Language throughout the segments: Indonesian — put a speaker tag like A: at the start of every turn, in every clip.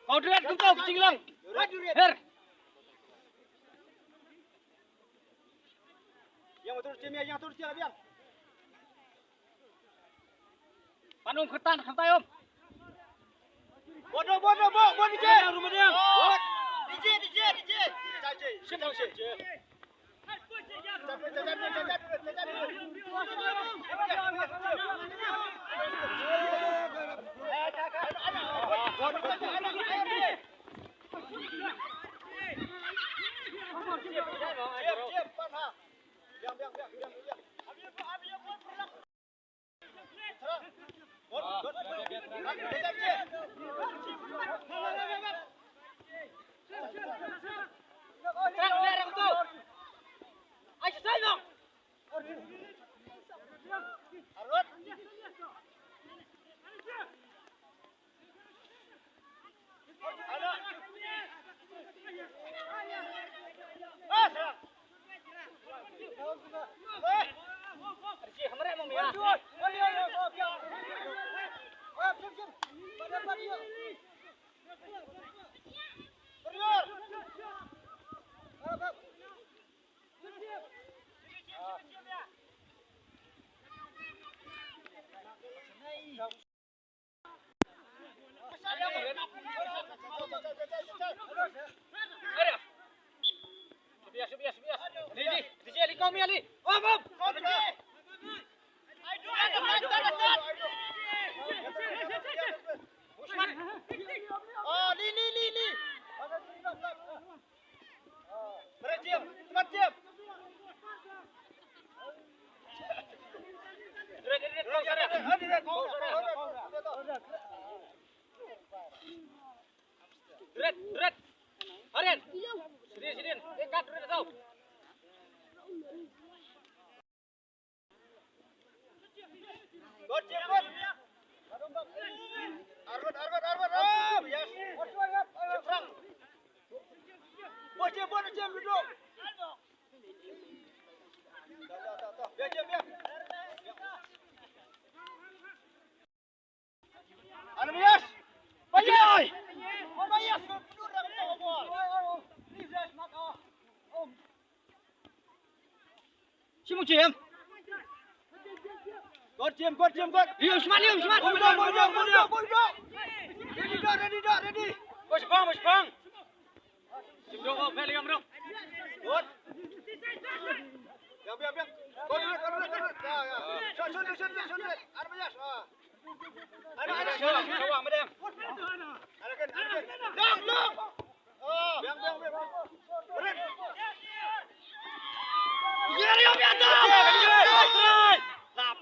A: Kau dilihat kau kucing lang. Her. Yang turun sini, yang turun sini biang. Panum ketan, santai om. Bodoh, DJ. Rumah dia. DJ. Sini, sini. Dret. Harian. Sini. Dekat dret kau. God. Arwad. Yes. Ceprang. Bos jam duduk. Biar. Ano bias? Bayas! Bayas! Si mo Jim? God. Lium seman. Ready. Bos bang. Sim dong, beli om dong. God. Biar. God. Sun. Ano bias? Ada. Coba madam. Ada kan. Dong. Oh. Biang. Berat. Ya, lihat biasa. Try. Lap.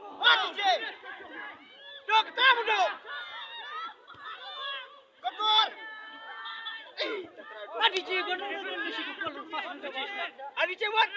A: Dok, ketemu dong. Gol. Adi J, benar di situ gol pas. Adi J, what?